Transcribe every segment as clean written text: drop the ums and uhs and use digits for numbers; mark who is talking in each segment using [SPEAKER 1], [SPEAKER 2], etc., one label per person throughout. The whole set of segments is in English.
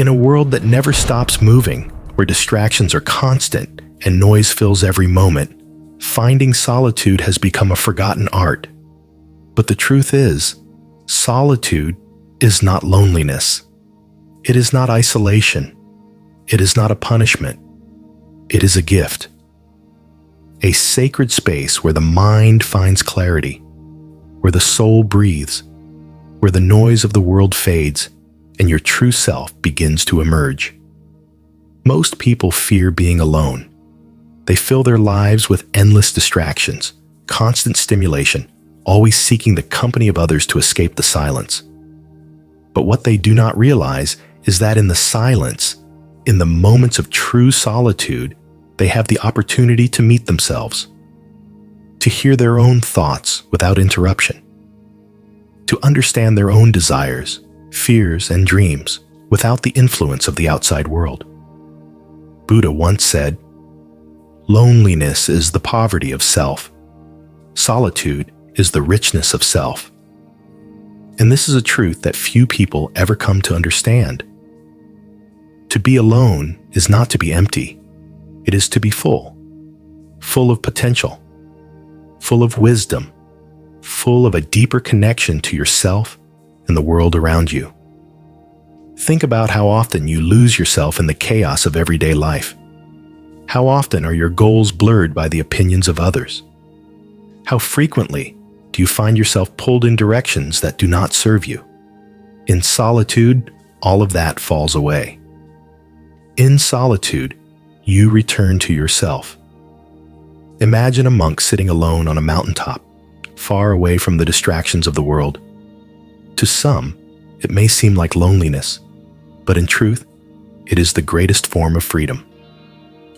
[SPEAKER 1] In a world that never stops moving, where distractions are constant and noise fills every moment, finding solitude has become a forgotten art. But the truth is, solitude is not loneliness. It is not isolation. It is not a punishment. It is a gift. A sacred space where the mind finds clarity, where the soul breathes, where the noise of the world fades and your true self begins to emerge. Most people fear being alone. They fill their lives with endless distractions, constant stimulation, always seeking the company of others to escape the silence. But what they do not realize is that in the silence, in the moments of true solitude, they have the opportunity to meet themselves, to hear their own thoughts without interruption, to understand their own desires, fears, and dreams without the influence of the outside world. Buddha once said, "Loneliness is the poverty of self. Solitude is the richness of self." And this is a truth that few people ever come to understand. To be alone is not to be empty. It is to be full of potential, full of wisdom, full of a deeper connection to yourself and the world around you. Think about how often you lose yourself in the chaos of everyday life. How often are your goals blurred by the opinions of others? How frequently do you find yourself pulled in directions that do not serve you? In solitude, all of that falls away. In solitude, you return to yourself. Imagine a monk sitting alone on a mountaintop, far away from the distractions of the world. To some, it may seem like loneliness, but in truth, it is the greatest form of freedom.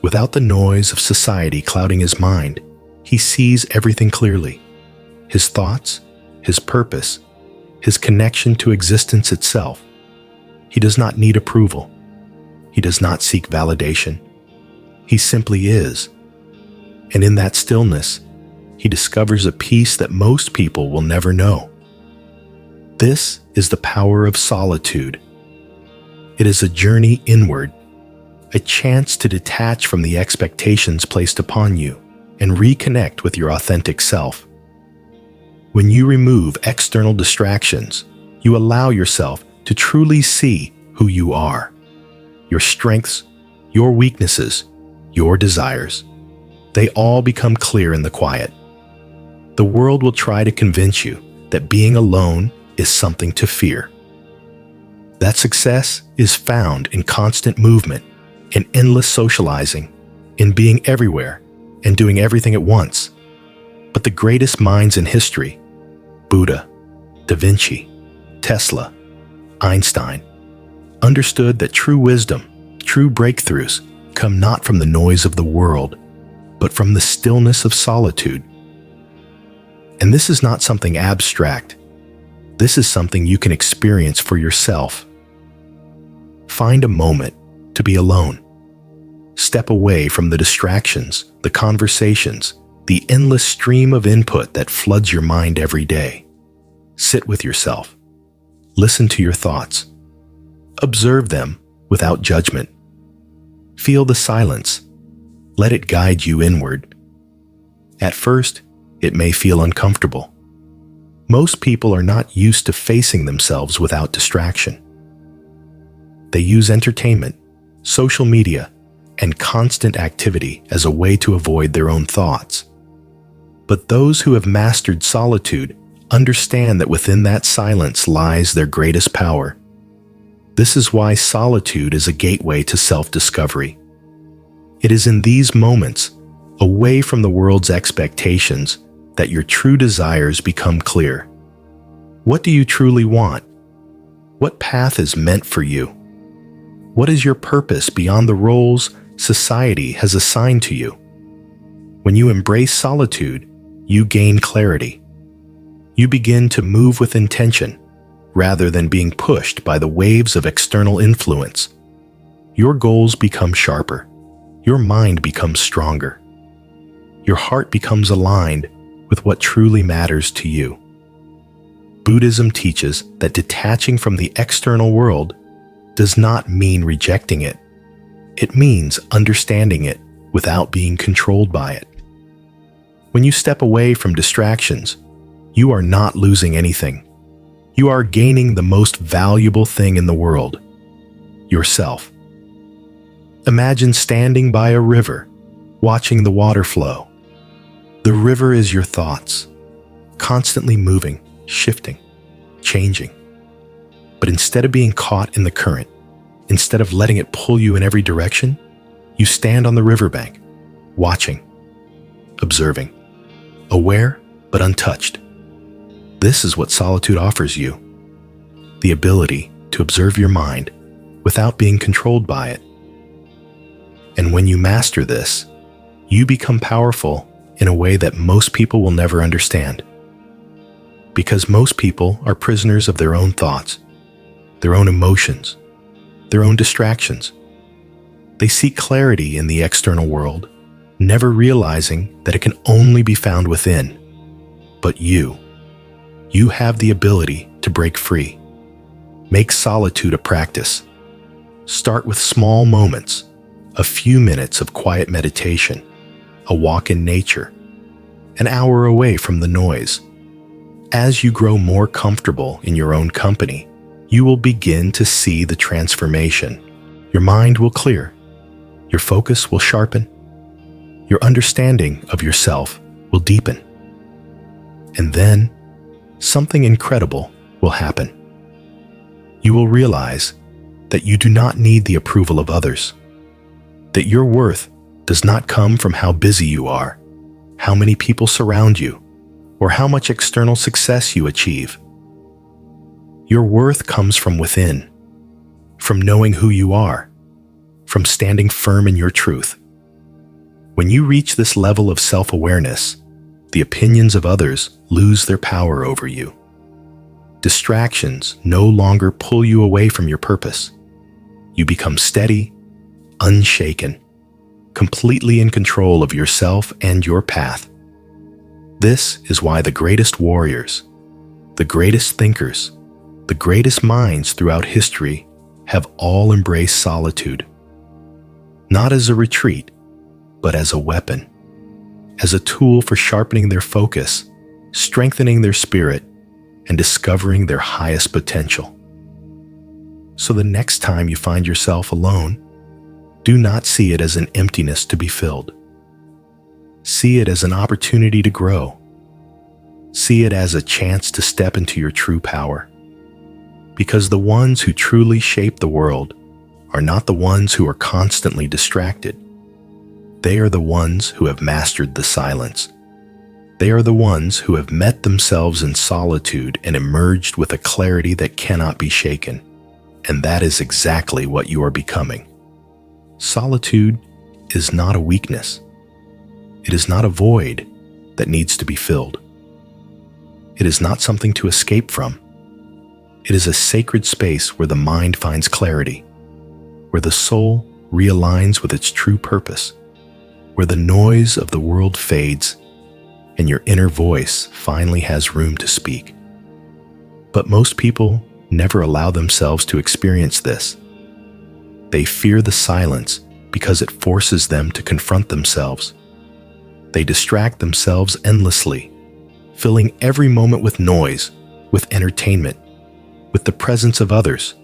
[SPEAKER 1] Without the noise of society clouding his mind, he sees everything clearly. His thoughts, his purpose, his connection to existence itself. He does not need approval. He does not seek validation. He simply is. And in that stillness, he discovers a peace that most people will never know. This is the power of solitude. It is a journey inward, a chance to detach from the expectations placed upon you and reconnect with your authentic self. When you remove external distractions, you allow yourself to truly see who you are, your strengths, your weaknesses, your desires. They all become clear in the quiet. The world will try to convince you that being alone is something to fear. That success is found in constant movement, in endless socializing, in being everywhere and doing everything at once. But the greatest minds in history, Buddha, Da Vinci, Tesla, Einstein, understood that true wisdom, true breakthroughs come not from the noise of the world, but from the stillness of solitude. And this is not something abstract. This is something you can experience for yourself. Find a moment to be alone. Step away from the distractions, the conversations, the endless stream of input that floods your mind every day. Sit with yourself. Listen to your thoughts. Observe them without judgment. Feel the silence. Let it guide you inward. At first, it may feel uncomfortable. Most people are not used to facing themselves without distraction. They use entertainment, social media, and constant activity as a way to avoid their own thoughts. But those who have mastered solitude understand that within that silence lies their greatest power. This is why solitude is a gateway to self-discovery. It is in these moments, away from the world's expectations, that your true desires become clear. What do you truly want? What path is meant for you? What is your purpose beyond the roles society has assigned to you? When you embrace solitude, you gain clarity. You begin to move with intention, rather than being pushed by the waves of external influence. Your goals become sharper. Your mind becomes stronger. Your heart becomes aligned with what truly matters to you. Buddhism teaches that detaching from the external world does not mean rejecting it. It means understanding it without being controlled by it. When you step away from distractions, you are not losing anything. You are gaining the most valuable thing in the world, yourself. Imagine standing by a river, watching the water flow. The river is your thoughts, constantly moving, shifting, changing. But instead of being caught in the current, instead of letting it pull you in every direction, you stand on the riverbank, watching, observing, aware but untouched. This is what solitude offers you, the ability to observe your mind without being controlled by it. And when you master this, you become powerful in a way that most people will never understand. Because most people are prisoners of their own thoughts, their own emotions, their own distractions. They seek clarity in the external world, never realizing that it can only be found within. But you have the ability to break free. Make solitude a practice. Start with small moments, a few minutes of quiet meditation, a walk in nature, an hour away from the noise. As you grow more comfortable in your own company, you will begin to see the transformation. Your mind will clear, your focus will sharpen, your understanding of yourself will deepen. And then, something incredible will happen. You will realize that you do not need the approval of others, that your worth does not come from how busy you are, how many people surround you, or how much external success you achieve. Your worth comes from within, from knowing who you are, from standing firm in your truth. When you reach this level of self-awareness, the opinions of others lose their power over you. Distractions no longer pull you away from your purpose. You become steady, unshaken, completely in control of yourself and your path. This is why the greatest warriors, the greatest thinkers, the greatest minds throughout history have all embraced solitude. Not as a retreat, but as a weapon, as a tool for sharpening their focus, strengthening their spirit, and discovering their highest potential. So the next time you find yourself alone, do not see it as an emptiness to be filled. See it as an opportunity to grow. See it as a chance to step into your true power. Because the ones who truly shape the world are not the ones who are constantly distracted. They are the ones who have mastered the silence. They are the ones who have met themselves in solitude and emerged with a clarity that cannot be shaken. And that is exactly what you are becoming. Solitude is not a weakness. It is not a void that needs to be filled. It is not something to escape from. It is a sacred space where the mind finds clarity, where the soul realigns with its true purpose, where the noise of the world fades and your inner voice finally has room to speak. But most people never allow themselves to experience this. They fear the silence because it forces them to confront themselves. They distract themselves endlessly, filling every moment with noise, with entertainment, with the presence of others,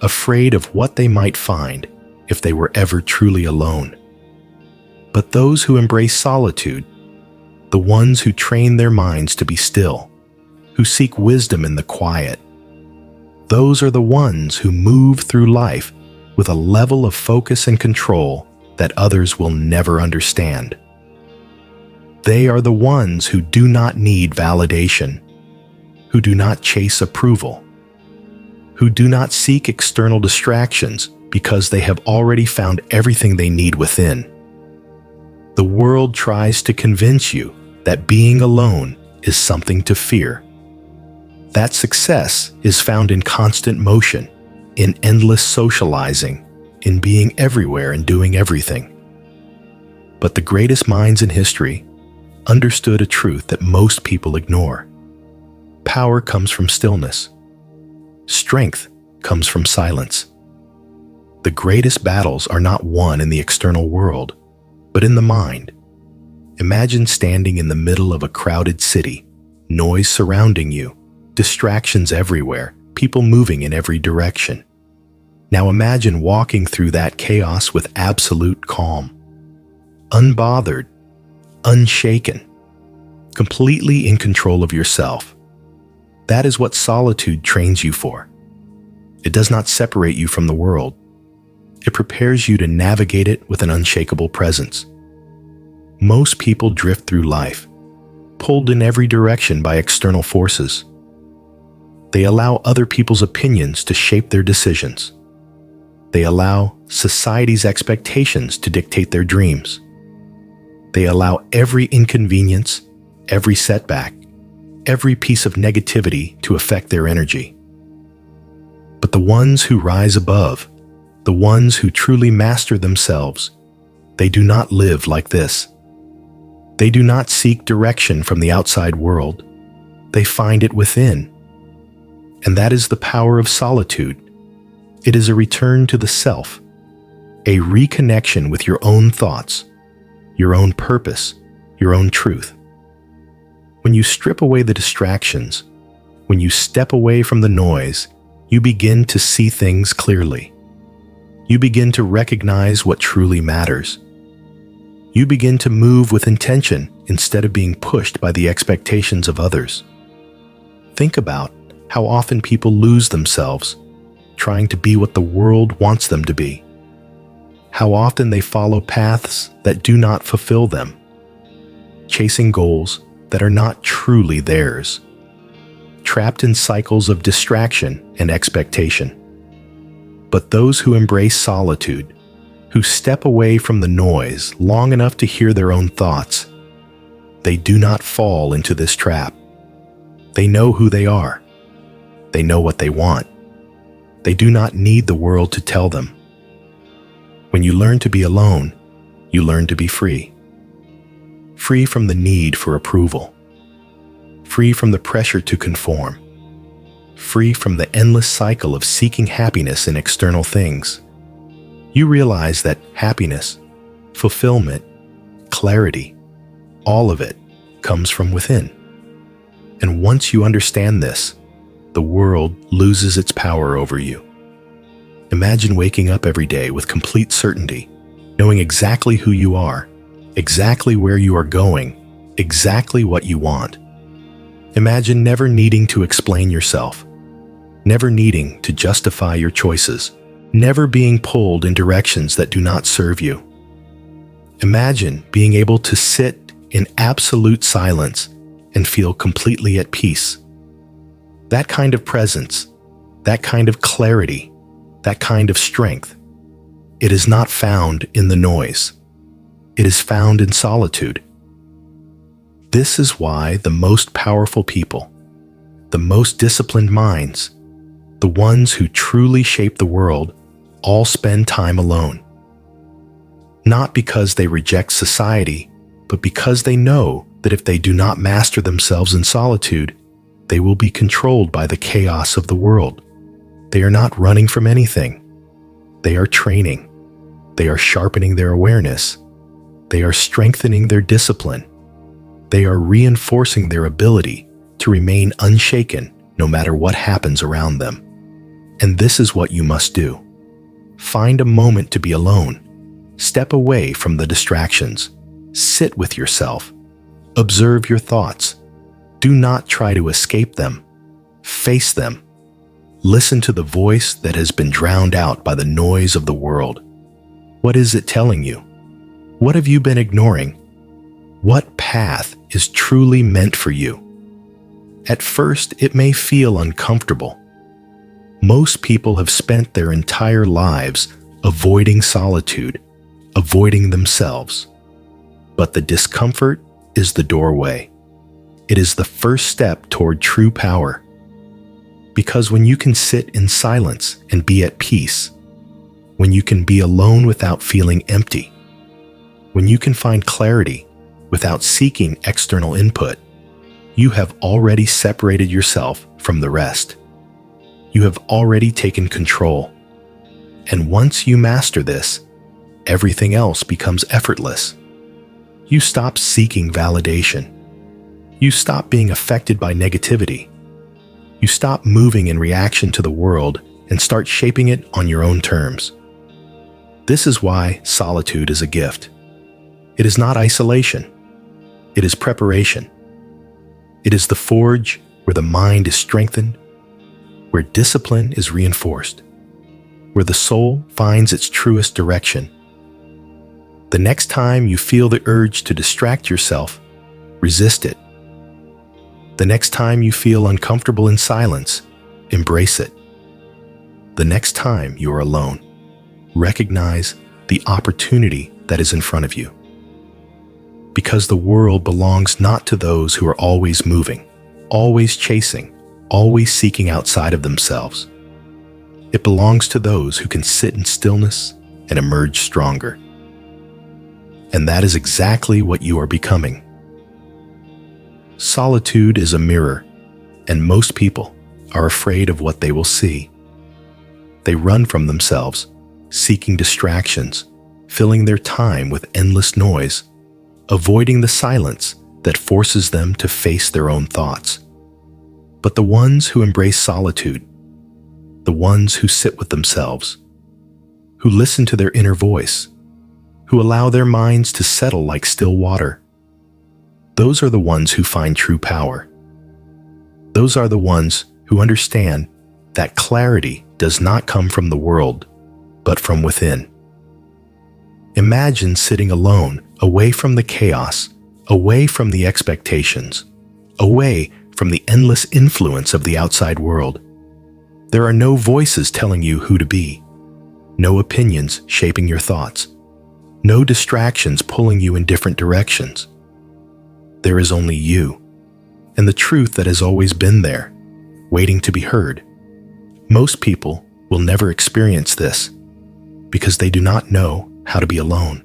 [SPEAKER 1] afraid of what they might find if they were ever truly alone. But those who embrace solitude, the ones who train their minds to be still, who seek wisdom in the quiet, those are the ones who move through life with a level of focus and control that others will never understand. They are the ones who do not need validation, who do not chase approval, who do not seek external distractions because they have already found everything they need within. The world tries to convince you that being alone is something to fear. That success is found in constant motion, in endless socializing, in being everywhere and doing everything. But the greatest minds in history understood a truth that most people ignore. Power comes from stillness. Strength comes from silence. The greatest battles are not won in the external world, but in the mind. Imagine standing in the middle of a crowded city, noise surrounding you, distractions everywhere, people moving in every direction. Now imagine walking through that chaos with absolute calm, unbothered, unshaken, completely in control of yourself. That is what solitude trains you for. It does not separate you from the world. It prepares you to navigate it with an unshakable presence. Most people drift through life, pulled in every direction by external forces. They allow other people's opinions to shape their decisions. They allow society's expectations to dictate their dreams. They allow every inconvenience, every setback, every piece of negativity to affect their energy. But the ones who rise above, the ones who truly master themselves, they do not live like this. They do not seek direction from the outside world. They find it within. And that is the power of solitude. It is a return to the self, a reconnection with your own thoughts, your own purpose, your own truth. When you strip away the distractions, when you step away from the noise, you begin to see things clearly. You begin to recognize what truly matters. You begin to move with intention instead of being pushed by the expectations of others. Think about how often people lose themselves trying to be what the world wants them to be. How often they follow paths that do not fulfill them, chasing goals that are not truly theirs, trapped in cycles of distraction and expectation. But those who embrace solitude, who step away from the noise long enough to hear their own thoughts, they do not fall into this trap. They know who they are. They know what they want. They do not need the world to tell them. When you learn to be alone, you learn to be free. Free from the need for approval. Free from the pressure to conform. Free from the endless cycle of seeking happiness in external things. You realize that happiness, fulfillment, clarity, all of it comes from within. And once you understand this, the world loses its power over you. Imagine waking up every day with complete certainty, knowing exactly who you are, exactly where you are going, exactly what you want. Imagine never needing to explain yourself, never needing to justify your choices, never being pulled in directions that do not serve you. Imagine being able to sit in absolute silence and feel completely at peace. That kind of presence, that kind of clarity, that kind of strength, it is not found in the noise. It is found in solitude. This is why the most powerful people, the most disciplined minds, the ones who truly shape the world, all spend time alone. Not because they reject society, but because they know that if they do not master themselves in solitude, they will be controlled by the chaos of the world. They are not running from anything. They are training. They are sharpening their awareness. They are strengthening their discipline. They are reinforcing their ability to remain unshaken no matter what happens around them. And this is what you must do. Find a moment to be alone. Step away from the distractions. Sit with yourself. Observe your thoughts. Do not try to escape them. Face them. Listen to the voice that has been drowned out by the noise of the world. What is it telling you? What have you been ignoring? What path is truly meant for you? At first, it may feel uncomfortable. Most people have spent their entire lives avoiding solitude, avoiding themselves. But the discomfort is the doorway. It is the first step toward true power. Because when you can sit in silence and be at peace, when you can be alone without feeling empty, when you can find clarity without seeking external input, you have already separated yourself from the rest. You have already taken control. And once you master this, everything else becomes effortless. You stop seeking validation. You stop being affected by negativity. You stop moving in reaction to the world and start shaping it on your own terms. This is why solitude is a gift. It is not isolation. It is preparation. It is the forge where the mind is strengthened, where discipline is reinforced, where the soul finds its truest direction. The next time you feel the urge to distract yourself, resist it. The next time you feel uncomfortable in silence, embrace it. The next time you are alone, recognize the opportunity that is in front of you. Because the world belongs not to those who are always moving, always chasing, always seeking outside of themselves. It belongs to those who can sit in stillness and emerge stronger. And that is exactly what you are becoming. Solitude is a mirror, and most people are afraid of what they will see. They run from themselves, seeking distractions, filling their time with endless noise, avoiding the silence that forces them to face their own thoughts. But the ones who embrace solitude, the ones who sit with themselves, who listen to their inner voice, who allow their minds to settle like still water, those are the ones who find true power. Those are the ones who understand that clarity does not come from the world, but from within. Imagine sitting alone, away from the chaos, away from the expectations, away from the endless influence of the outside world. There are no voices telling you who to be, no opinions shaping your thoughts, no distractions pulling you in different directions. There is only you, and the truth that has always been there, waiting to be heard. Most people will never experience this because they do not know how to be alone.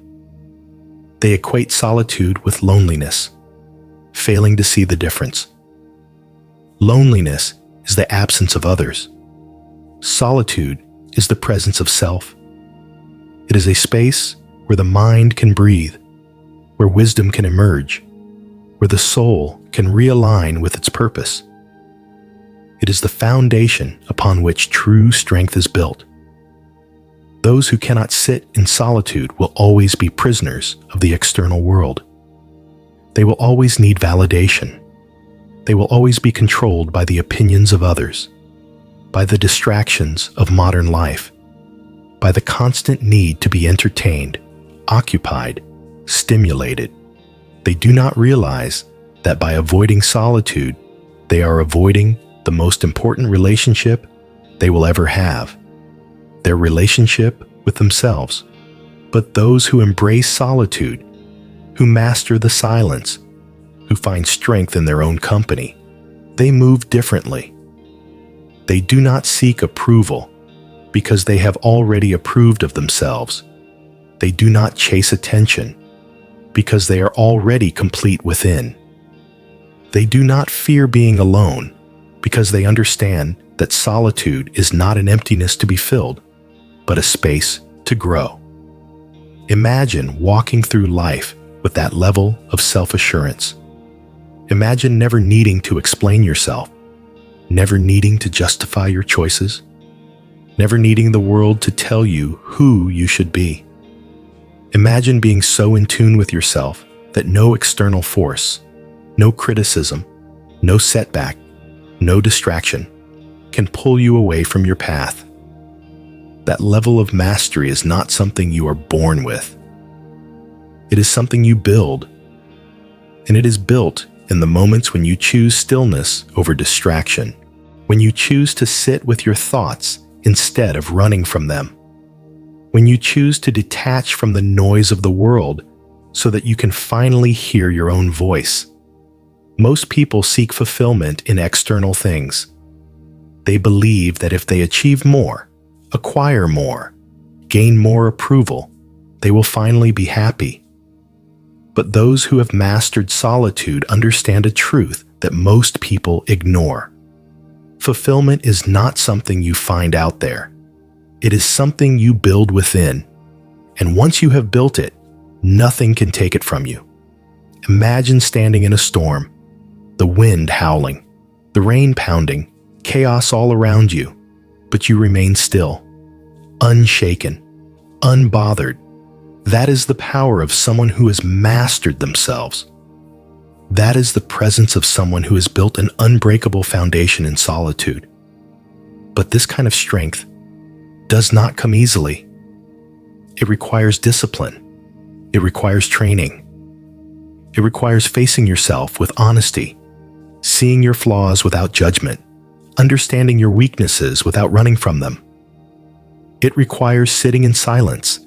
[SPEAKER 1] They equate solitude with loneliness, failing to see the difference. Loneliness is the absence of others. Solitude is the presence of self. It is a space where the mind can breathe, where wisdom can emerge, where the soul can realign with its purpose. It is the foundation upon which true strength is built. Those who cannot sit in solitude will always be prisoners of the external world. They will always need validation. They will always be controlled by the opinions of others, by the distractions of modern life, by the constant need to be entertained, occupied, stimulated. They do not realize that by avoiding solitude, they are avoiding the most important relationship they will ever have, their relationship with themselves. But those who embrace solitude, who master the silence, who find strength in their own company, they move differently. They do not seek approval because they have already approved of themselves. They do not chase attention because they are already complete within. They do not fear being alone because they understand that solitude is not an emptiness to be filled, but a space to grow. Imagine walking through life with that level of self-assurance. Imagine never needing to explain yourself, never needing to justify your choices, never needing the world to tell you who you should be. Imagine being so in tune with yourself that no external force, no criticism, no setback, no distraction can pull you away from your path. That level of mastery is not something you are born with. It is something you build, and it is built in the moments when you choose stillness over distraction, when you choose to sit with your thoughts instead of running from them, when you choose to detach from the noise of the world so that you can finally hear your own voice. Most people seek fulfillment in external things. They believe that if they achieve more, acquire more, gain more approval, they will finally be happy. But those who have mastered solitude understand a truth that most people ignore. Fulfillment is not something you find out there. It is something you build within, and once you have built it, nothing can take it from you. Imagine standing in a storm, the wind howling, the rain pounding, chaos all around you, but you remain still, unshaken, unbothered. That is the power of someone who has mastered themselves. That is the presence of someone who has built an unbreakable foundation in solitude. But this kind of strength does not come easily. It requires discipline. It requires training. It requires facing yourself with honesty, seeing your flaws without judgment, understanding your weaknesses without running from them. It requires sitting in silence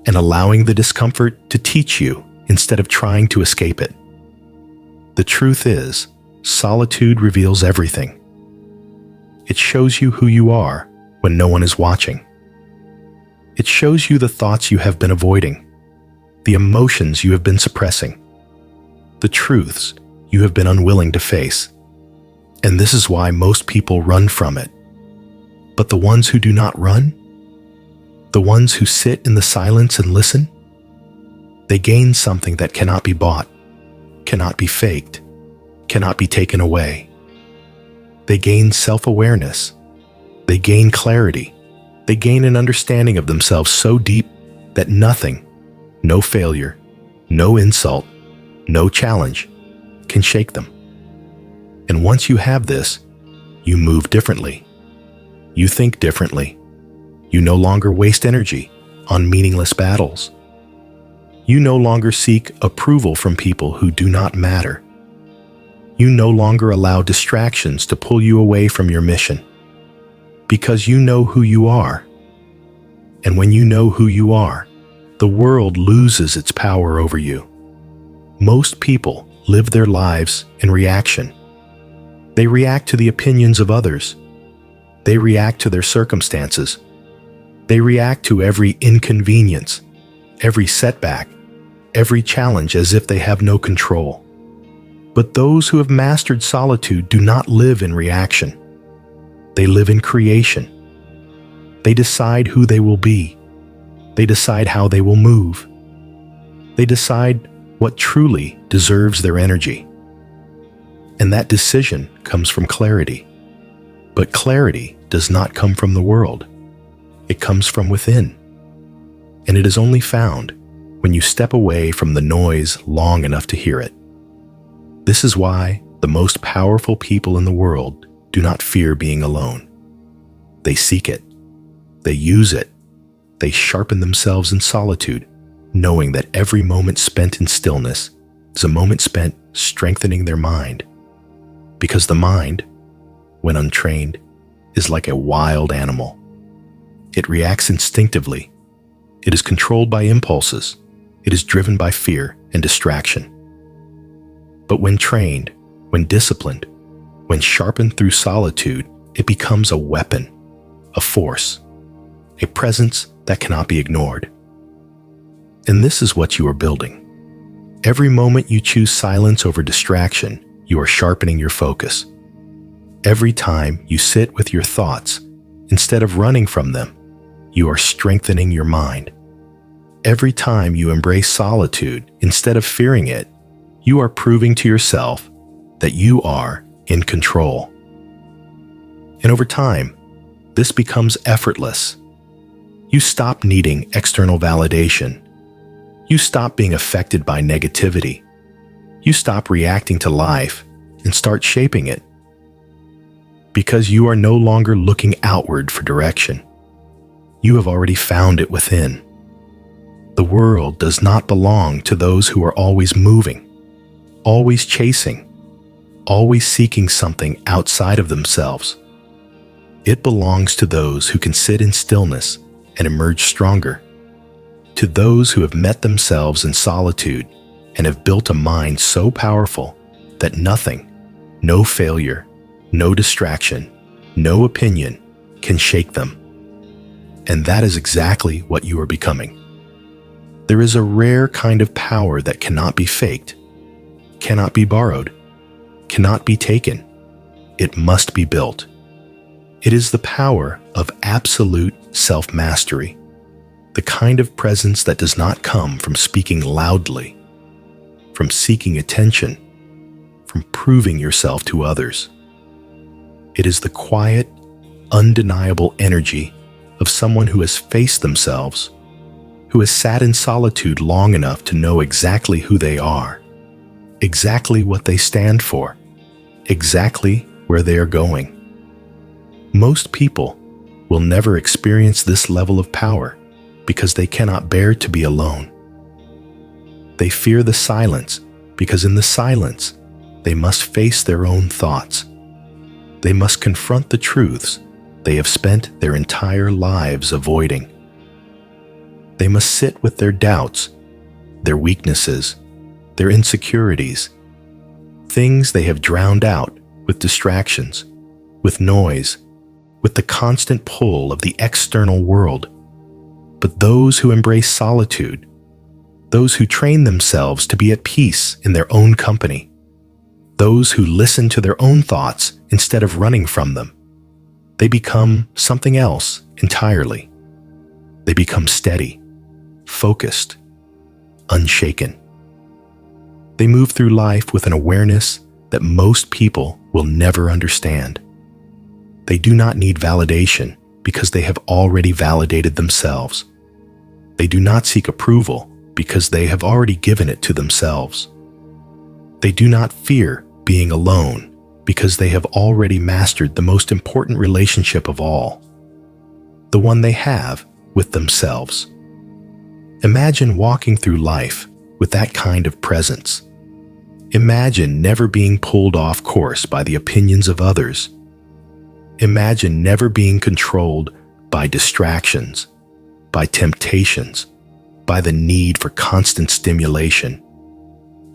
[SPEAKER 1] and allowing the discomfort to teach you instead of trying to escape it. The truth is, solitude reveals everything. It shows you who you are when no one is watching. It shows you the thoughts you have been avoiding, the emotions you have been suppressing, the truths you have been unwilling to face. And this is why most people run from it. But the ones who do not run, the ones who sit in the silence and listen, they gain something that cannot be bought, cannot be faked, cannot be taken away. They gain self-awareness. They gain clarity. They gain an understanding of themselves so deep that nothing, no failure, no insult, no challenge can shake them. And once you have this, you move differently. You think differently. You no longer waste energy on meaningless battles. You no longer seek approval from people who do not matter. You no longer allow distractions to pull you away from your mission, because you know who you are. And when you know who you are, the world loses its power over you. Most people live their lives in reaction. They react to the opinions of others. They react to their circumstances. They react to every inconvenience, every setback, every challenge as if they have no control. But those who have mastered solitude do not live in reaction. They live in creation. They decide who they will be. They decide how they will move. They decide what truly deserves their energy. And that decision comes from clarity. But clarity does not come from the world. It comes from within. And it is only found when you step away from the noise long enough to hear it. This is why the most powerful people in the world do not fear being alone. They seek it. They use it. They sharpen themselves in solitude, knowing that every moment spent in stillness is a moment spent strengthening their mind. Because the mind, when untrained, is like a wild animal. It reacts instinctively. It is controlled by impulses. It is driven by fear and distraction. But when trained, when disciplined, when sharpened through solitude, it becomes a weapon, a force, a presence that cannot be ignored. And this is what you are building. Every moment you choose silence over distraction, you are sharpening your focus. Every time you sit with your thoughts, instead of running from them, you are strengthening your mind. Every time you embrace solitude, instead of fearing it, you are proving to yourself that you are in control. And over time, this becomes effortless. You stop needing external validation. You stop being affected by negativity. You stop reacting to life and start shaping it. Because you are no longer looking outward for direction. You have already found it within. The world does not belong to those who are always moving, always chasing, always seeking something outside of themselves. It belongs to those who can sit in stillness and emerge stronger, to those who have met themselves in solitude and have built a mind so powerful that nothing, no failure, no distraction, no opinion can shake them. And that is exactly what you are becoming. There is a rare kind of power that cannot be faked, cannot be borrowed, cannot be taken. It must be built. It is the power of absolute self-mastery, the kind of presence that does not come from speaking loudly, from seeking attention, from proving yourself to others. It is the quiet, undeniable energy of someone who has faced themselves, who has sat in solitude long enough to know exactly who they are, exactly what they stand for, exactly where they are going. Most people will never experience this level of power because they cannot bear to be alone. They fear the silence because in the silence, they must face their own thoughts. They must confront the truths they have spent their entire lives avoiding. They must sit with their doubts, their weaknesses, their insecurities, things they have drowned out with distractions, with noise, with the constant pull of the external world. But those who embrace solitude, those who train themselves to be at peace in their own company, those who listen to their own thoughts instead of running from them, they become something else entirely. They become steady, focused, unshaken. They move through life with an awareness that most people will never understand. They do not need validation because they have already validated themselves. They do not seek approval because they have already given it to themselves. They do not fear being alone because they have already mastered the most important relationship of all, the one they have with themselves. Imagine walking through life with that kind of presence. Imagine never being pulled off course by the opinions of others. Imagine never being controlled by distractions, by temptations, by the need for constant stimulation.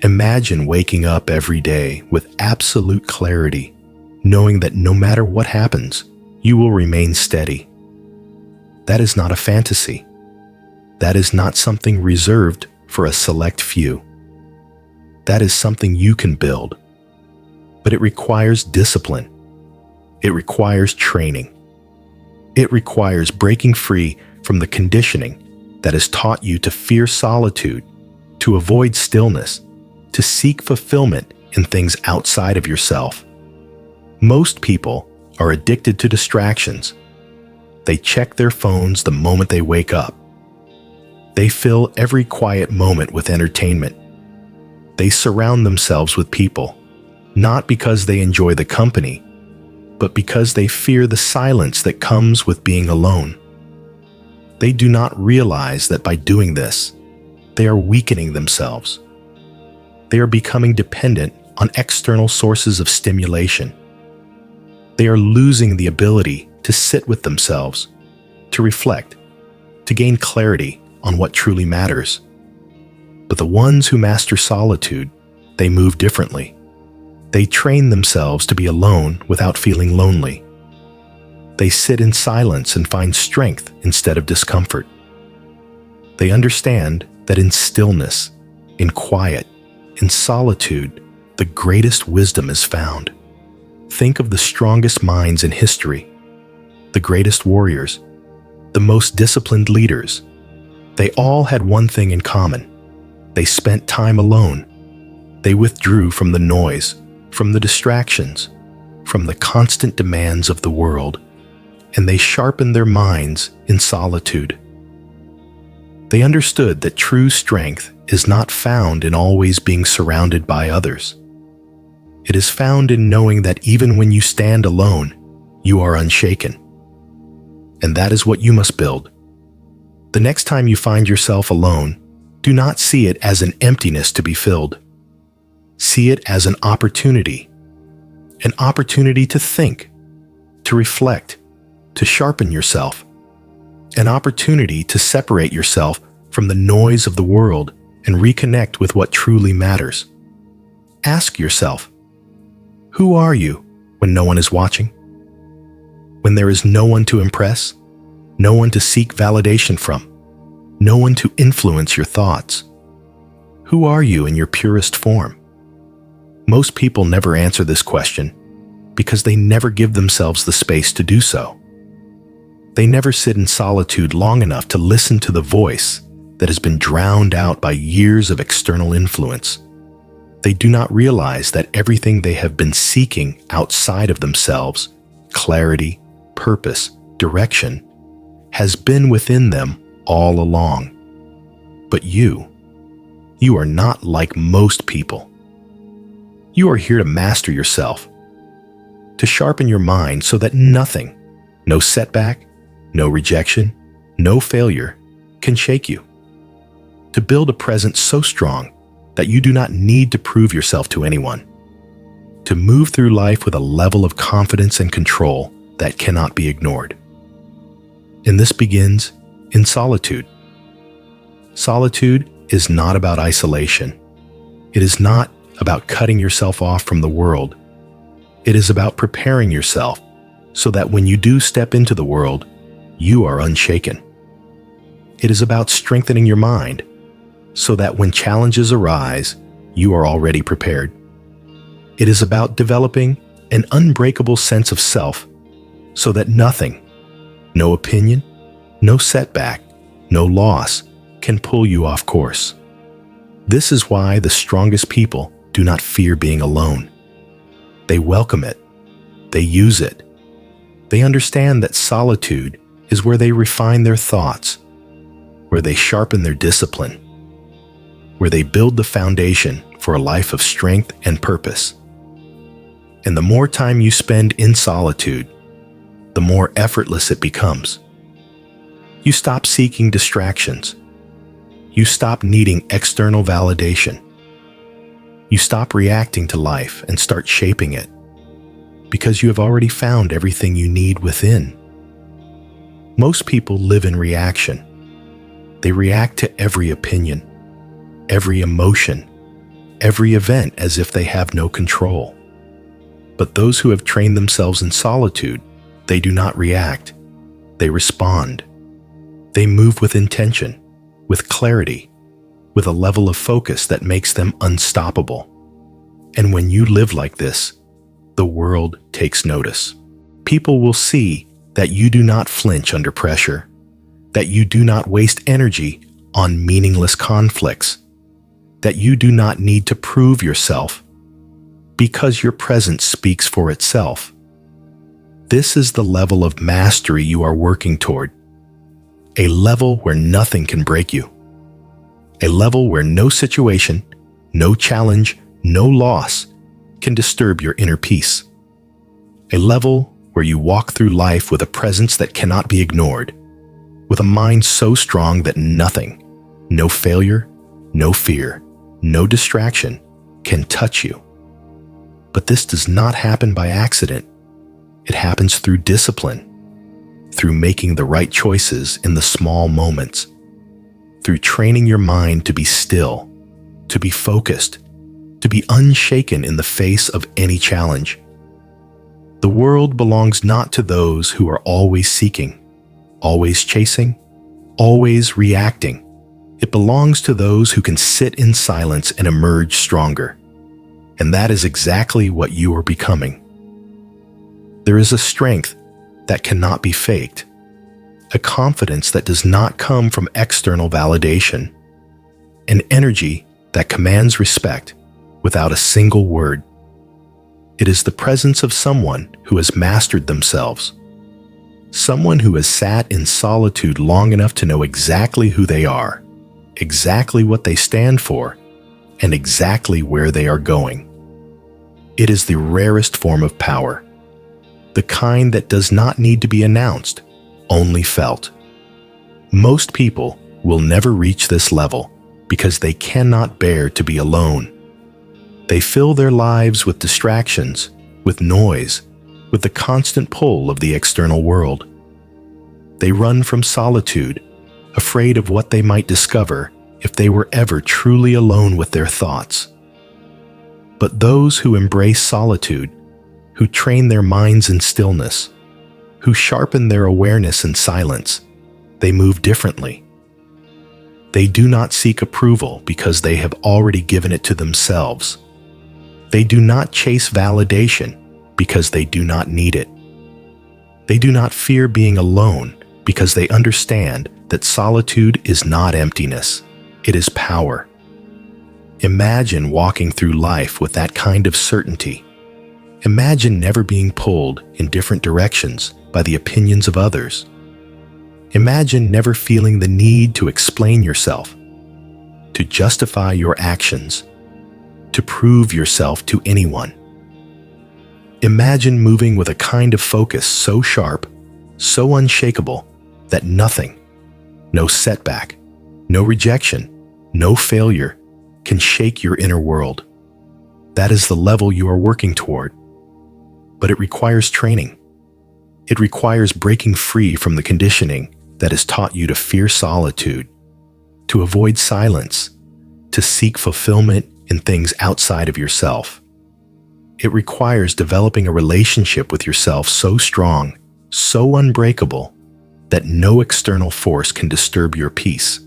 [SPEAKER 1] Imagine waking up every day with absolute clarity, knowing that no matter what happens, you will remain steady. That is not a fantasy. That is not something reserved for a select few. That is something you can build. But it requires discipline. It requires training. It requires breaking free from the conditioning that has taught you to fear solitude, to avoid stillness, to seek fulfillment in things outside of yourself. Most people are addicted to distractions. They check their phones the moment they wake up. They fill every quiet moment with entertainment. They surround themselves with people, not because they enjoy the company, but because they fear the silence that comes with being alone. They do not realize that by doing this, they are weakening themselves. They are becoming dependent on external sources of stimulation. They are losing the ability to sit with themselves, to reflect, to gain clarity on what truly matters. But the ones who master solitude, they move differently. They train themselves to be alone without feeling lonely. They sit in silence and find strength instead of discomfort. They understand that in stillness, in quiet, in solitude, the greatest wisdom is found. Think of the strongest minds in history, the greatest warriors, the most disciplined leaders. They all had one thing in common. They spent time alone. They withdrew from the noise, from the distractions, from the constant demands of the world, and they sharpened their minds in solitude. They understood that true strength is not found in always being surrounded by others. It is found in knowing that even when you stand alone, you are unshaken. And that is what you must build. The next time you find yourself alone, do not see it as an emptiness to be filled. See it as an opportunity to think, to reflect, to sharpen yourself, an opportunity to separate yourself from the noise of the world and reconnect with what truly matters. Ask yourself, who are you when no one is watching? When there is no one to impress, no one to seek validation from, no one to influence your thoughts? Who are you in your purest form? Most people never answer this question because they never give themselves the space to do so. They never sit in solitude long enough to listen to the voice that has been drowned out by years of external influence. They do not realize that everything they have been seeking outside of themselves, clarity, purpose, direction, has been within them all along. But you are not like most people. You are here to master yourself, to sharpen your mind so that nothing, no setback, no rejection, no failure can shake you. To build a presence so strong that you do not need to prove yourself to anyone. To move through life with a level of confidence and control that cannot be ignored. And this begins in solitude. Solitude is not about isolation. It is not about cutting yourself off from the world. It is about preparing yourself so that when you do step into the world, you are unshaken. It is about strengthening your mind so that when challenges arise, you are already prepared. It is about developing an unbreakable sense of self so that nothing, no opinion, no setback, no loss can pull you off course. This is why the strongest people do not fear being alone. They welcome it. They use it. They understand that solitude is where they refine their thoughts, where they sharpen their discipline, where they build the foundation for a life of strength and purpose. And the more time you spend in solitude, the more effortless it becomes. You stop seeking distractions. You stop needing external validation. You stop reacting to life and start shaping it, because you have already found everything you need within. Most people live in reaction. They react to every opinion, every emotion, every event as if they have no control. But those who have trained themselves in solitude, they do not react. They respond. They move with intention, with clarity, with a level of focus that makes them unstoppable. And when you live like this, the world takes notice. People will see that you do not flinch under pressure, that you do not waste energy on meaningless conflicts, that you do not need to prove yourself, because your presence speaks for itself. This is the level of mastery you are working toward, a level where nothing can break you, a level where no situation, no challenge, no loss can disturb your inner peace, a level where you walk through life with a presence that cannot be ignored, with a mind so strong that nothing, no failure, no fear, no distraction can touch you. But this does not happen by accident. It happens through discipline, through making the right choices in the small moments, through training your mind to be still, to be focused, to be unshaken in the face of any challenge. The world belongs not to those who are always seeking, always chasing, always reacting. It belongs to those who can sit in silence and emerge stronger. And that is exactly what you are becoming. There is a strength that cannot be faked, a confidence that does not come from external validation, an energy that commands respect without a single word. It is the presence of someone who has mastered themselves, someone who has sat in solitude long enough to know exactly who they are, exactly what they stand for, and exactly where they are going. It is the rarest form of power, the kind that does not need to be announced, only felt. Most people will never reach this level because they cannot bear to be alone. They fill their lives with distractions, with noise, with the constant pull of the external world. They run from solitude, afraid of what they might discover if they were ever truly alone with their thoughts. But those who embrace solitude, who train their minds in stillness, who sharpen their awareness in silence, they move differently. They do not seek approval because they have already given it to themselves. They do not chase validation because they do not need it. They do not fear being alone because they understand that solitude is not emptiness, it is power. Imagine walking through life with that kind of certainty. Imagine never being pulled in different directions by the opinions of others. Imagine never feeling the need to explain yourself, to justify your actions, to prove yourself to anyone. Imagine moving with a kind of focus so sharp, so unshakable, that nothing, no setback, no rejection, no failure, can shake your inner world. That is the level you are working toward. But it requires training. It requires breaking free from the conditioning that has taught you to fear solitude, to avoid silence, to seek fulfillment in things outside of yourself. It requires developing a relationship with yourself so strong, so unbreakable, that no external force can disturb your peace.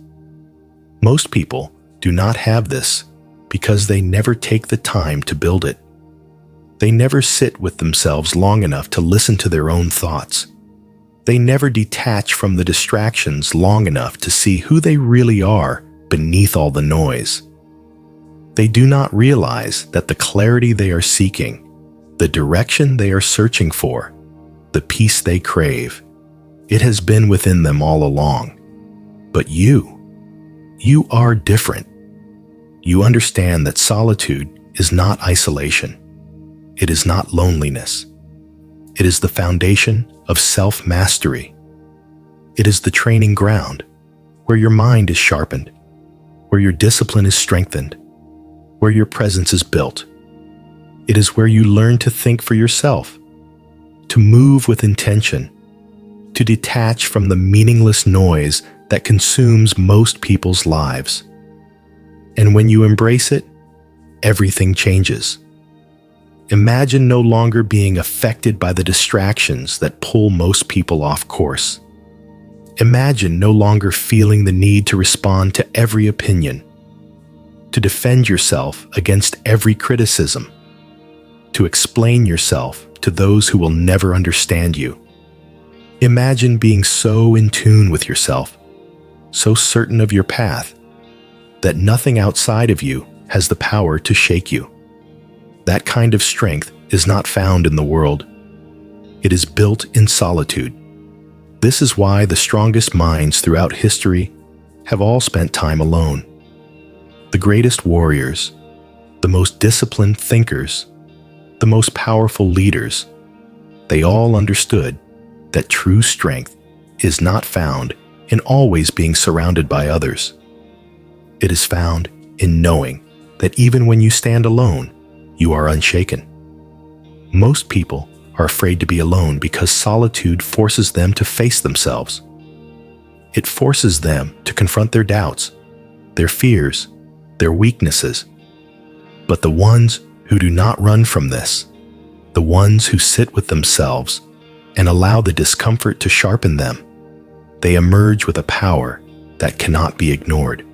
[SPEAKER 1] Most people do not have this because they never take the time to build it. They never sit with themselves long enough to listen to their own thoughts. They never detach from the distractions long enough to see who they really are beneath all the noise. They do not realize that the clarity they are seeking, the direction they are searching for, the peace they crave, it has been within them all along. But you are different. You understand that solitude is not isolation. It is not loneliness. It is the foundation of self-mastery. It is the training ground where your mind is sharpened, where your discipline is strengthened, where your presence is built. It is where you learn to think for yourself, to move with intention, to detach from the meaningless noise that consumes most people's lives. And when you embrace it, everything changes. Imagine no longer being affected by the distractions that pull most people off course. Imagine no longer feeling the need to respond to every opinion, to defend yourself against every criticism, to explain yourself to those who will never understand you. Imagine being so in tune with yourself, so certain of your path, that nothing outside of you has the power to shake you. That kind of strength is not found in the world. It is built in solitude. This is why the strongest minds throughout history have all spent time alone. The greatest warriors, the most disciplined thinkers, the most powerful leaders, they all understood that true strength is not found in always being surrounded by others. It is found in knowing that even when you stand alone, you are unshaken. Most people are afraid to be alone because solitude forces them to face themselves. It forces them to confront their doubts, their fears, their weaknesses. But the ones who do not run from this, the ones who sit with themselves and allow the discomfort to sharpen them, they emerge with a power that cannot be ignored.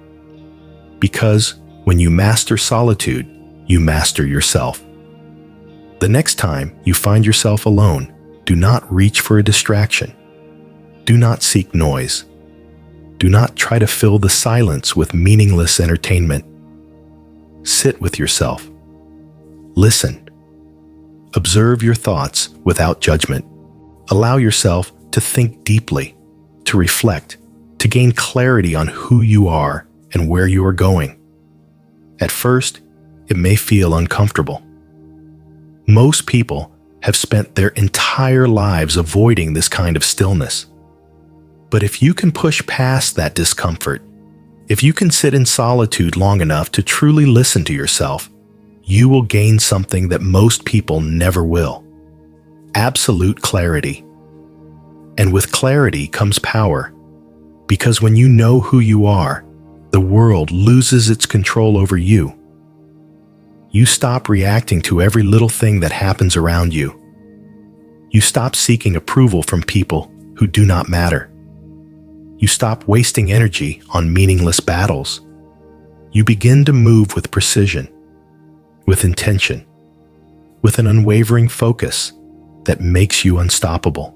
[SPEAKER 1] Because when you master solitude, you master yourself. The next time you find yourself alone, do not reach for a distraction. Do not seek noise. Do not try to fill the silence with meaningless entertainment. Sit with yourself. Listen. Observe your thoughts without judgment. Allow yourself to think deeply, to reflect, to gain clarity on who you are and where you are going. At first, it may feel uncomfortable. Most people have spent their entire lives avoiding this kind of stillness. But if you can push past that discomfort, if you can sit in solitude long enough to truly listen to yourself, you will gain something that most people never will: absolute clarity. And with clarity comes power, because when you know who you are, the world loses its control over you. You stop reacting to every little thing that happens around you. You stop seeking approval from people who do not matter. You stop wasting energy on meaningless battles. You begin to move with precision, with intention, with an unwavering focus that makes you unstoppable.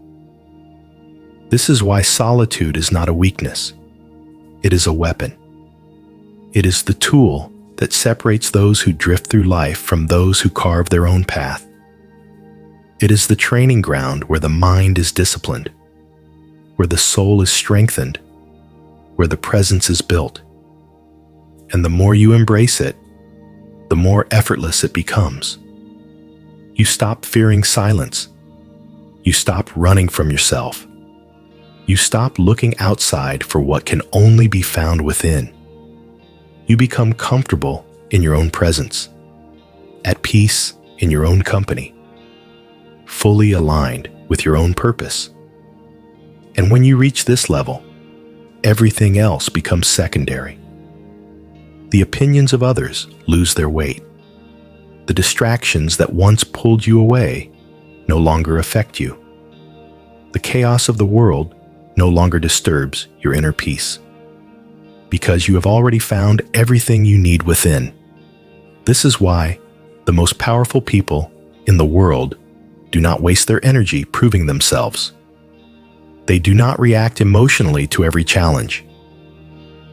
[SPEAKER 1] This is why solitude is not a weakness. It is a weapon. It is the tool that separates those who drift through life from those who carve their own path. It is the training ground where the mind is disciplined, where the soul is strengthened, where the presence is built. And the more you embrace it, the more effortless it becomes. You stop fearing silence. You stop running from yourself. You stop looking outside for what can only be found within. You become comfortable in your own presence, at peace in your own company, fully aligned with your own purpose. And when you reach this level, everything else becomes secondary. The opinions of others lose their weight. The distractions that once pulled you away no longer affect you. The chaos of the world no longer disturbs your inner peace, because you have already found everything you need within. This is why the most powerful people in the world do not waste their energy proving themselves. They do not react emotionally to every challenge.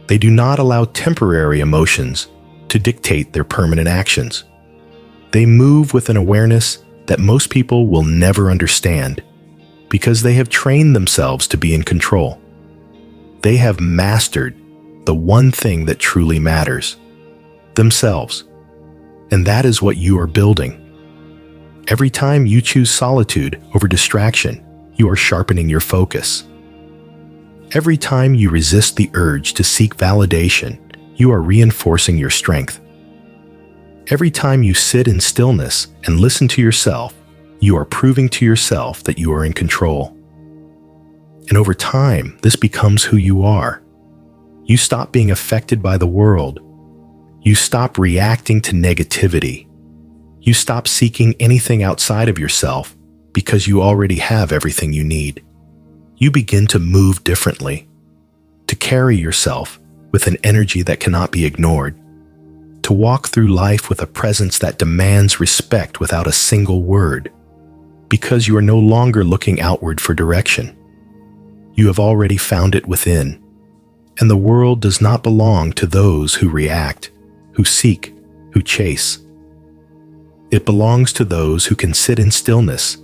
[SPEAKER 1] They do not allow temporary emotions to dictate their permanent actions. They move with an awareness that most people will never understand, because they have trained themselves to be in control. They have mastered the one thing that truly matters, themselves. And that is what you are building. Every time you choose solitude over distraction, you are sharpening your focus. Every time you resist the urge to seek validation, you are reinforcing your strength. Every time you sit in stillness and listen to yourself, you are proving to yourself that you are in control. And over time, this becomes who you are. You stop being affected by the world. You stop reacting to negativity. You stop seeking anything outside of yourself because you already have everything you need. You begin to move differently, to carry yourself with an energy that cannot be ignored, to walk through life with a presence that demands respect without a single word, because you are no longer looking outward for direction. You have already found it within, and the world does not belong to those who react, who seek, who chase. It belongs to those who can sit in stillness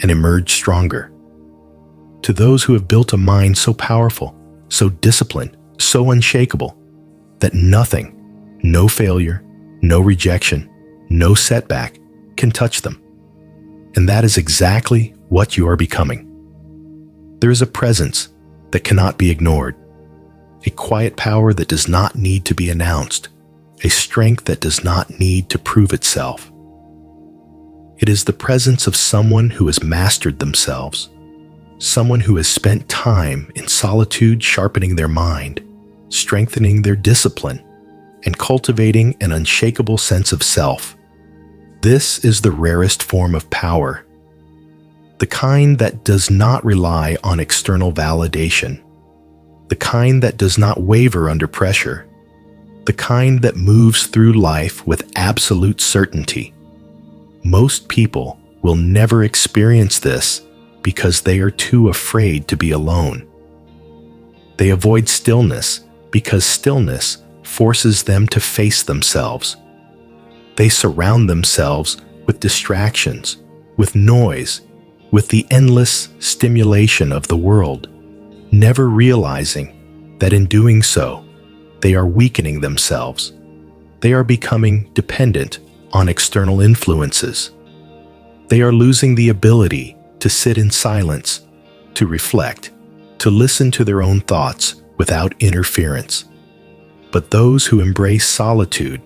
[SPEAKER 1] and emerge stronger, to those who have built a mind so powerful, so disciplined, so unshakable, that nothing, no failure, no rejection, no setback can touch them. And that is exactly what you are becoming. There is a presence that cannot be ignored, a quiet power that does not need to be announced, a strength that does not need to prove itself. It is the presence of someone who has mastered themselves, someone who has spent time in solitude sharpening their mind, strengthening their discipline, and cultivating an unshakable sense of self. This is the rarest form of power, the kind that does not rely on external validation, the kind that does not waver under pressure, the kind that moves through life with absolute certainty. Most people will never experience this because they are too afraid to be alone. They avoid stillness because stillness forces them to face themselves. They surround themselves with distractions, with noise, with the endless stimulation of the world, never realizing that in doing so, they are weakening themselves. They are becoming dependent on external influences. They are losing the ability to sit in silence, to reflect, to listen to their own thoughts without interference. But those who embrace solitude,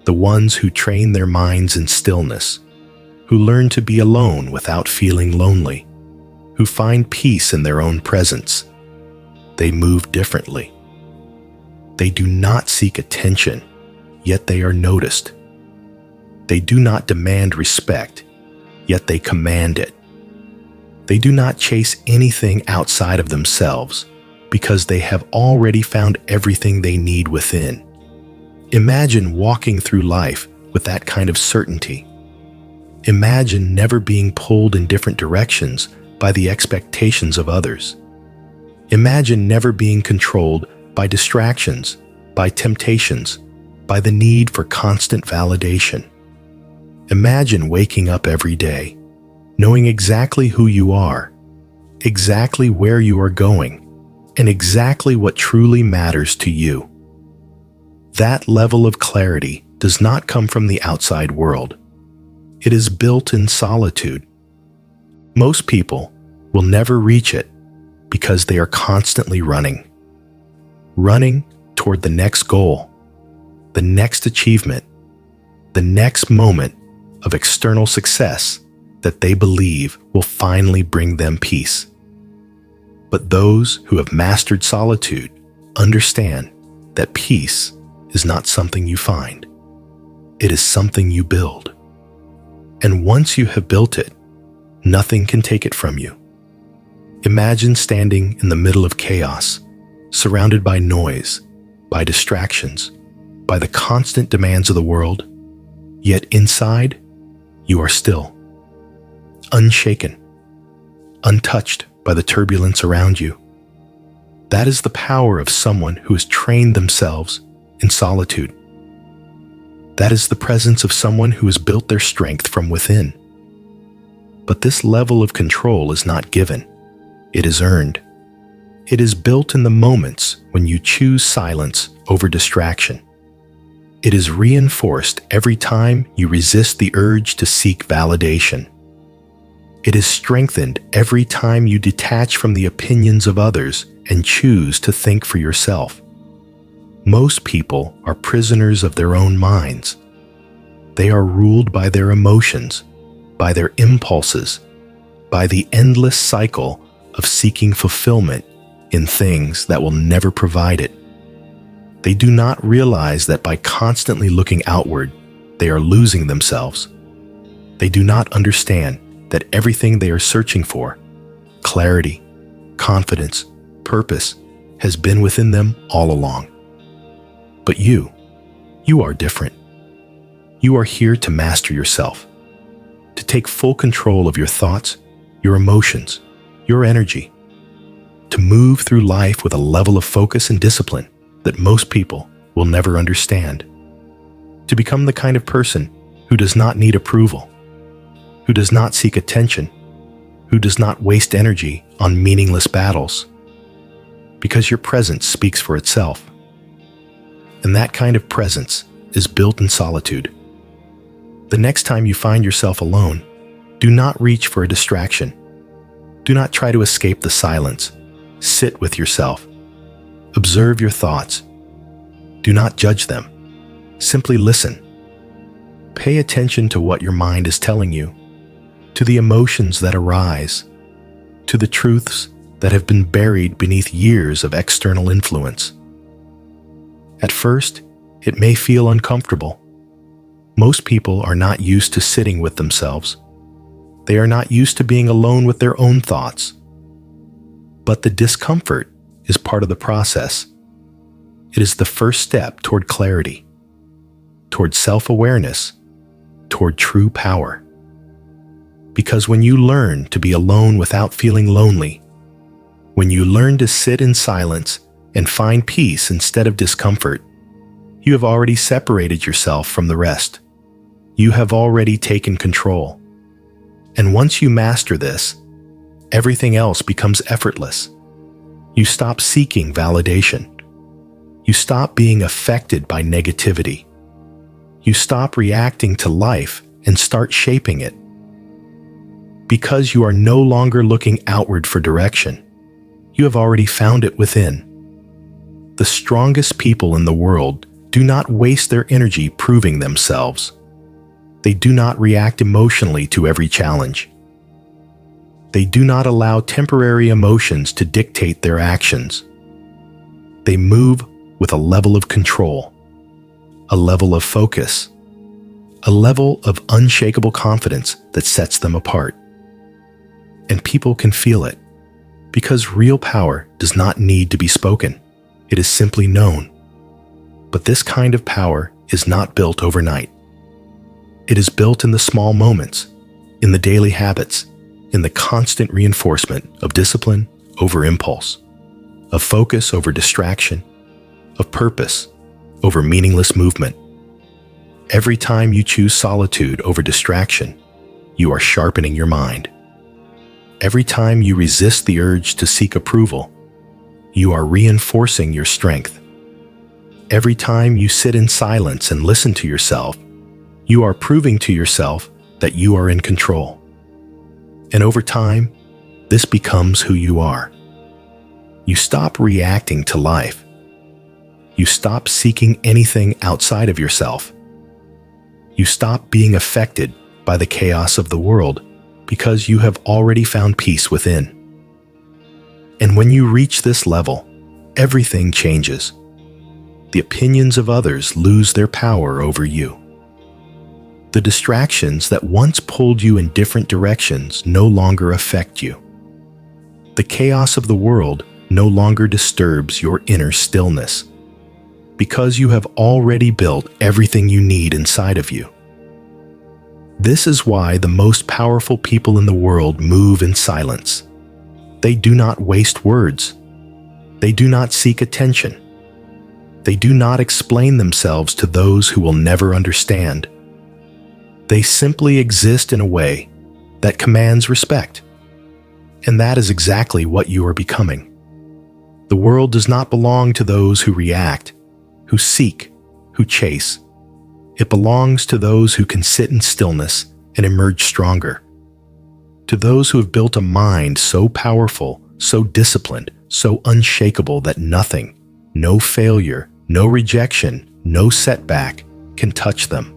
[SPEAKER 1] the ones who train their minds in stillness, who learn to be alone without feeling lonely, who find peace in their own presence, they move differently. They do not seek attention, yet they are noticed. They do not demand respect, yet they command it. They do not chase anything outside of themselves because they have already found everything they need within. Imagine walking through life with that kind of certainty. Imagine never being pulled in different directions by the expectations of others. Imagine never being controlled by distractions, by temptations, by the need for constant validation. Imagine waking up every day, knowing exactly who you are, exactly where you are going, and exactly what truly matters to you. That level of clarity does not come from the outside world. It is built in solitude. Most people will never reach it because they are constantly running toward the next goal, the next achievement, the next moment of external success that they believe will finally bring them peace. But those who have mastered solitude understand that peace is not something you find. It is something you build. And once you have built it, nothing can take it from you. Imagine standing in the middle of chaos, surrounded by noise, by distractions, by the constant demands of the world, yet inside, you are still, unshaken, untouched by the turbulence around you. That is the power of someone who has trained themselves in solitude. That is the presence of someone who has built their strength from within. But this level of control is not given. It is earned. It is built in the moments when you choose silence over distraction. It is reinforced every time you resist the urge to seek validation. It is strengthened every time you detach from the opinions of others and choose to think for yourself. Most people are prisoners of their own minds. They are ruled by their emotions, by their impulses, by the endless cycle of seeking fulfillment in things that will never provide it. They do not realize that by constantly looking outward, they are losing themselves. They do not understand that everything they are searching for, clarity, confidence, purpose, has been within them all along. But you are different. You are here to master yourself, to take full control of your thoughts, your emotions, your energy, to move through life with a level of focus and discipline that most people will never understand, to become the kind of person who does not need approval, who does not seek attention, who does not waste energy on meaningless battles, because your presence speaks for itself. And that kind of presence is built in solitude. The next time you find yourself alone, do not reach for a distraction. Do not try to escape the silence. Sit with yourself. Observe your thoughts. Do not judge them. Simply listen. Pay attention to what your mind is telling you, to the emotions that arise, to the truths that have been buried beneath years of external influence. At first, it may feel uncomfortable. Most people are not used to sitting with themselves. They are not used to being alone with their own thoughts. But the discomfort is part of the process. It is the first step toward clarity, toward self-awareness, toward true power. Because when you learn to be alone without feeling lonely, when you learn to sit in silence and find peace instead of discomfort, you have already separated yourself from the rest. You have already taken control. And once you master this, everything else becomes effortless. You stop seeking validation. You stop being affected by negativity. You stop reacting to life and start shaping it. Because you are no longer looking outward for direction, you have already found it within. The strongest people in the world do not waste their energy proving themselves. They do not react emotionally to every challenge. They do not allow temporary emotions to dictate their actions. They move with a level of control, a level of focus, a level of unshakable confidence that sets them apart. And people can feel it, because real power does not need to be spoken. It is simply known. But this kind of power is not built overnight. It is built in the small moments, in the daily habits, in the constant reinforcement of discipline over impulse. of focus over distraction, of purpose over meaningless movement. Every time you choose solitude over distraction, you are sharpening your mind. Every time you resist the urge to seek approval, you are reinforcing your strength. Every time you sit in silence and listen to yourself, you are proving to yourself that you are in control. And over time, this becomes who you are. You stop reacting to life. You stop seeking anything outside of yourself. You stop being affected by the chaos of the world because you have already found peace within. And when you reach this level, everything changes. The opinions of others lose their power over you. The distractions that once pulled you in different directions no longer affect you. The chaos of the world no longer disturbs your inner stillness, because you have already built everything you need inside of you. This is why the most powerful people in the world move in silence. They do not waste words. They do not seek attention. They do not explain themselves to those who will never understand. They simply exist in a way that commands respect. And that is exactly what you are becoming. The world does not belong to those who react, who seek, who chase. It belongs to those who can sit in stillness and emerge stronger. To those who have built a mind so powerful, so disciplined, so unshakable that nothing, no failure, no rejection, no setback can touch them.